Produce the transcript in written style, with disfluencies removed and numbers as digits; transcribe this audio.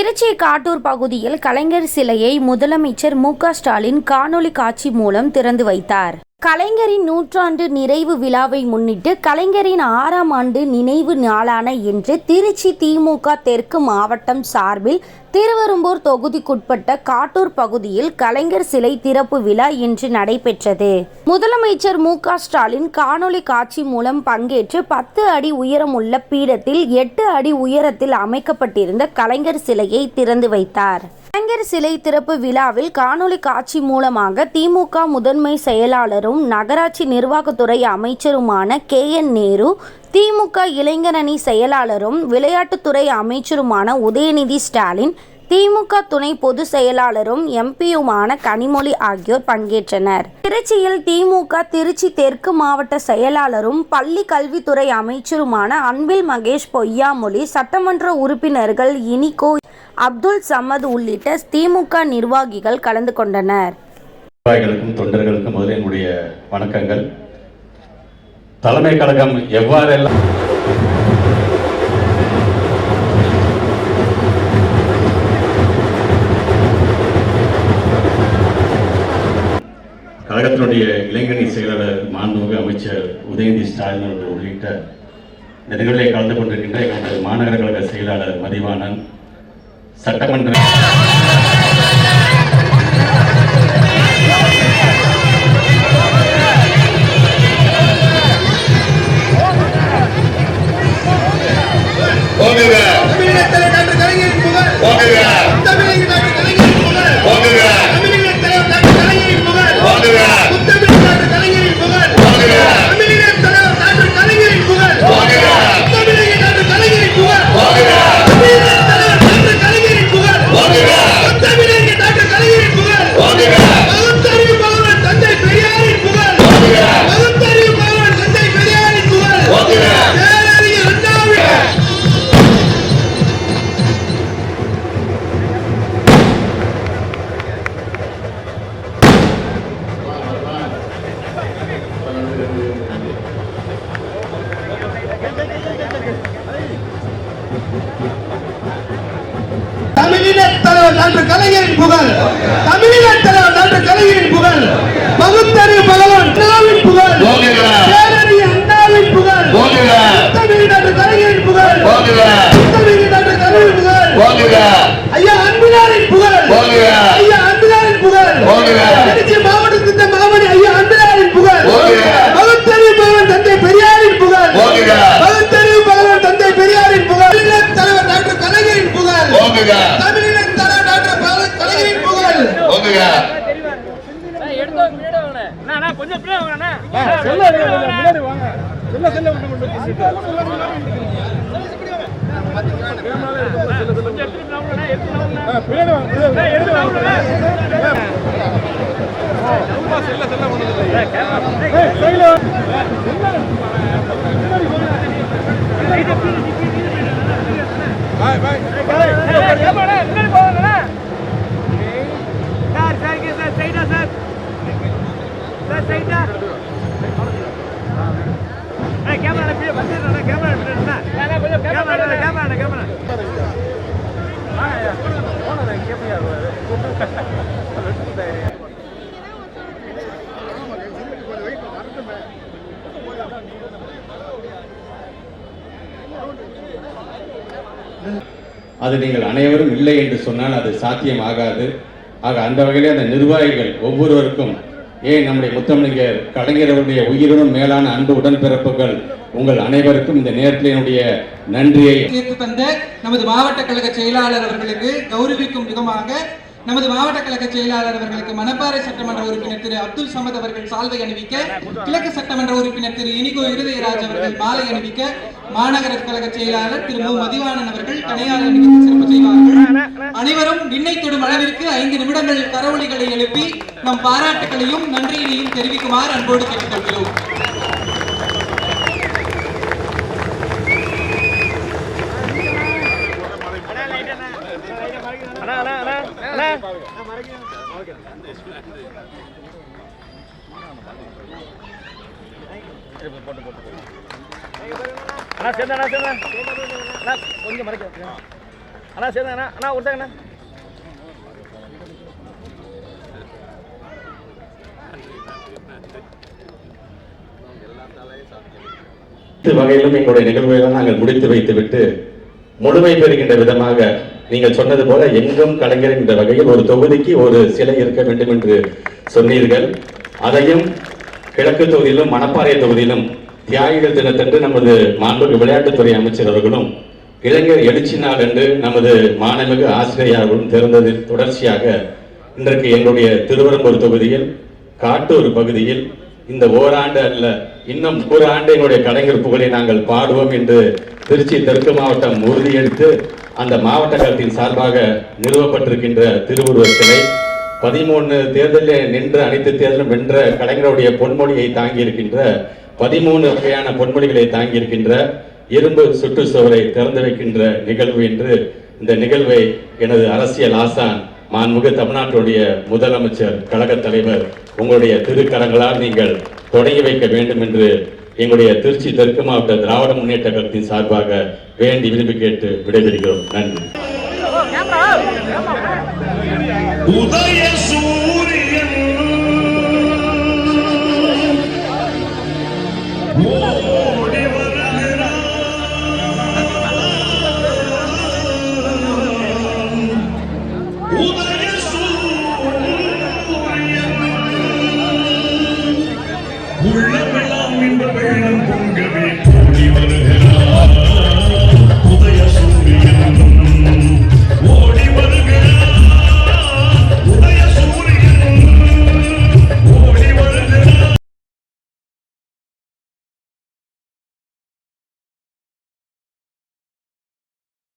திருச்சி காட்டூர் பகுதியில் கலைஞர் சிலையை முதலமைச்சர் மு.க.ஸ்டாலின் காணொலி காட்சி மூலம் திறந்து வைத்தார். கலைஞரின் 100ஆண்டு நிறைவு விழாவை முன்னிட்டு கலைஞரின் 6ஆம் ஆண்டு நினைவு நாளான இன்று திருச்சி திமுக தெற்கு மாவட்டம் சார்பில் திருவெரும்பூர் தொகுதிக்குட்பட்ட காட்டூர் பகுதியில் கலைஞர் சிலை திறப்பு விழா இன்று நடைபெற்றது. முதலமைச்சர் மு.க.ஸ்டாலின் காணொலி காட்சி மூலம் பங்கேற்று 10 அடி உயரமுள்ள பீடத்தில் 8 அடி உயரத்தில் அமைக்கப்பட்டிருந்த கலைஞர் சிலையை திறந்து வைத்தார். கலைஞர் சிலை திறப்பு விழாவில் காணொலி காட்சி மூலமாக திமுக முதன்மை செயலாளரும் நகராட்சி நிர்வாகத்துறை அமைச்சருமான கே.என். நேரு, திமுக இளைஞரணி செயலாளரும் விளையாட்டுத்துறை அமைச்சருமான உதயநிதி ஸ்டாலின், திமுக துணை பொதுச் செயலாளரும் எம்பியுமான கனிமொழி ஆகியோர் பங்கேற்றனர். திருச்சியில் திமுக திருச்சி தெற்கு மாவட்ட செயலாளரும் பள்ளி கல்வித்துறை அமைச்சருமான அன்பில் மகேஷ் பொய்யாமொழி, சட்டமன்ற உறுப்பினர்கள் இனிகோ, அப்துல் சமத் உள்ளிட்ட திமுக நிர்வாகிகள் கலந்து கொண்டனர். நிர்வாகிகளுக்கும் தொண்டர்களுக்கும் முதலில் என்னுடைய வணக்கங்கள். தலைமை கழகம் எவ்வாறெல்லாம் கழகத்தினுடைய இளைஞரணி செயலாளர் மாண்புமிகு அமைச்சர் உதயநிதி ஸ்டாலின் அவர்கள் உள்ளிட்ட இந்த நிகழ்ச்சியை கலந்து கொண்டிருக்கின்ற எங்களது மாநகர கழக செயலாளர் மதிவாணன், சட்டமன்ற டாக்டர் கலைஞரின் புகழ், தமிழின் தலைவர் டாக்டர் கலைஞரின் புகழ், பகுத்தறிவு பகவான் அண்ணாவின் புகழ், பேரறிஞர் அண்ணாவின் புகழ், தமிழ் டாக்டர் கலைஞரின் புகழ், தமிழ் டாக்டர் கலைஞரின் புகழ், ஐயா அன்பிலாரின் புகழ், ஐயா அன்பிலாரின் புகழ், திருச்சி மாவட்டத்தின் மாமணி ஐயா அன்பிலாரின் புகழ், பகுத்தறிவு பகவான் தந்தை பெரியாரின் புகழ், பகுத்தறிவு பகவான் தந்தை பெரியாரின் புகழ், தலைவர் டாக்டர் கலைஞரின் புகழ், தமிழின் அது நீங்கள் அனைவரும் இல்லை என்று சொன்னால் அது சாத்தியமாகாது. ஆக அந்த வகையிலே அந்த நிர்வாகிகள் ஒவ்வொருவருக்கும், ஏன் நம்முடைய முத்தமிழர் கலைஞர் அவருடைய உயிரினும் மேலான அன்பு உடன்பிறப்புகள் உங்கள் அனைவருக்கும் இந்த நேரத்தில் என்னுடைய நன்றியை தந்த நமது மாவட்ட கழக செயலாளர் அவர்களுக்கு கௌரவிக்கும் விதமாக நமது மாவட்ட கழக செயலாளர் அவர்களுக்கு மணப்பாறை சட்டமன்ற உறுப்பினர் திரு அப்துல் சமத் அவர்கள் சால்வை அணிவிக்க, கிழக்கு சட்டமன்ற உறுப்பினர் திரு இனிகோ இருதயராஜ் அவர்கள் மாலை அணிவிக்க, மாநகர கழக செயலாளர் திரு மு. மதிவாணன் அவர்கள் கணையாளி அணிவித்து சிறப்பு செய்வார்கள். அனைவரும் விண்ணை தொடும் அளவிற்கு 5 நிமிடங்கள் கரவொலிகளை எழுப்பி நம் பாராட்டுகளையும் நன்றியினையும் தெரிவிக்குமாறு அன்போடு கேட்டுக்கொள்கிறோம். கொஞ்சம் மறைக்க அண்ணா சரி அண்ணா அண்ணா ஒருத்தாங்கண்ணா. வகையிலும் எங்களுடைய நிகழ்வுகளை நாங்கள் முடித்து வைத்துவிட்டு முழுமை பெறுகின்ற விதமாக நீங்கள் சொன்னது போல எங்கும் கலைஞர் என்ற வகையில் ஒரு தொகுதிக்கு ஒரு சிலை இருக்க வேண்டும் என்று சொன்னீர்கள். அதையும் கிழக்கு தொகுதியிலும் மணப்பாறை தொகுதியிலும் தியாகிகள் தினத்தன்று நமது மாண்புமிகு விளையாட்டுத்துறை அமைச்சர் அவர்களும் இளைஞர் எழுச்சி நாள் என்று நமது மாண்புமிகு ஆசிரியர்களும் திறந்ததில் தொடர்ச்சியாக இன்றைக்கு எங்களுடைய திருவெரும்பூர் தொகுதியில் காட்டூர் பகுதியில் இந்த ஓராண்டு அல்ல இன்னும் ஒரு ஆண்டு எங்களுடைய கலைஞர் புகழை நாங்கள் பாடுவோம் என்று திருச்சி தெற்கு மாவட்டம் உறுதியெடுத்து அந்த மாவட்ட கழகத்தின் சார்பாக நிறுவப்பட்டிருக்கின்ற திருவுருவ சிலை 13 தேர்தலில் நின்று அனைத்து தேர்தலும் வென்ற கலைஞருடைய பொன்மொழியை தாங்கி இருக்கின்ற 13 வகையான பொன்மொழிகளை தாங்கி இருக்கின்ற இரும்பு சுற்றுச்சுவரை திறந்து வைக்கின்ற நிகழ்வு என்று இந்த நிகழ்வை எனது அரசியல் ஆசான் மாண்புமிகு தமிழ்நாட்டுடைய முதலமைச்சர் கழக தலைவர் உங்களுடைய திருக்கரங்களால் நீங்கள் தொடங்கி வைக்க வேண்டும் என்று எங்களுடைய திருச்சி தெற்கு மாவட்ட திராவிட முன்னேற்ற கழகத்தின் சார்பாக வேண்டி விரும்பி கேட்டு விடைபெறுகிறோம். நன்றி. உதய சூரியன் ஓடி வருகிறான். உதய சூரியன் உள்ளமெல்லாம் இன்ப வெள்ளம்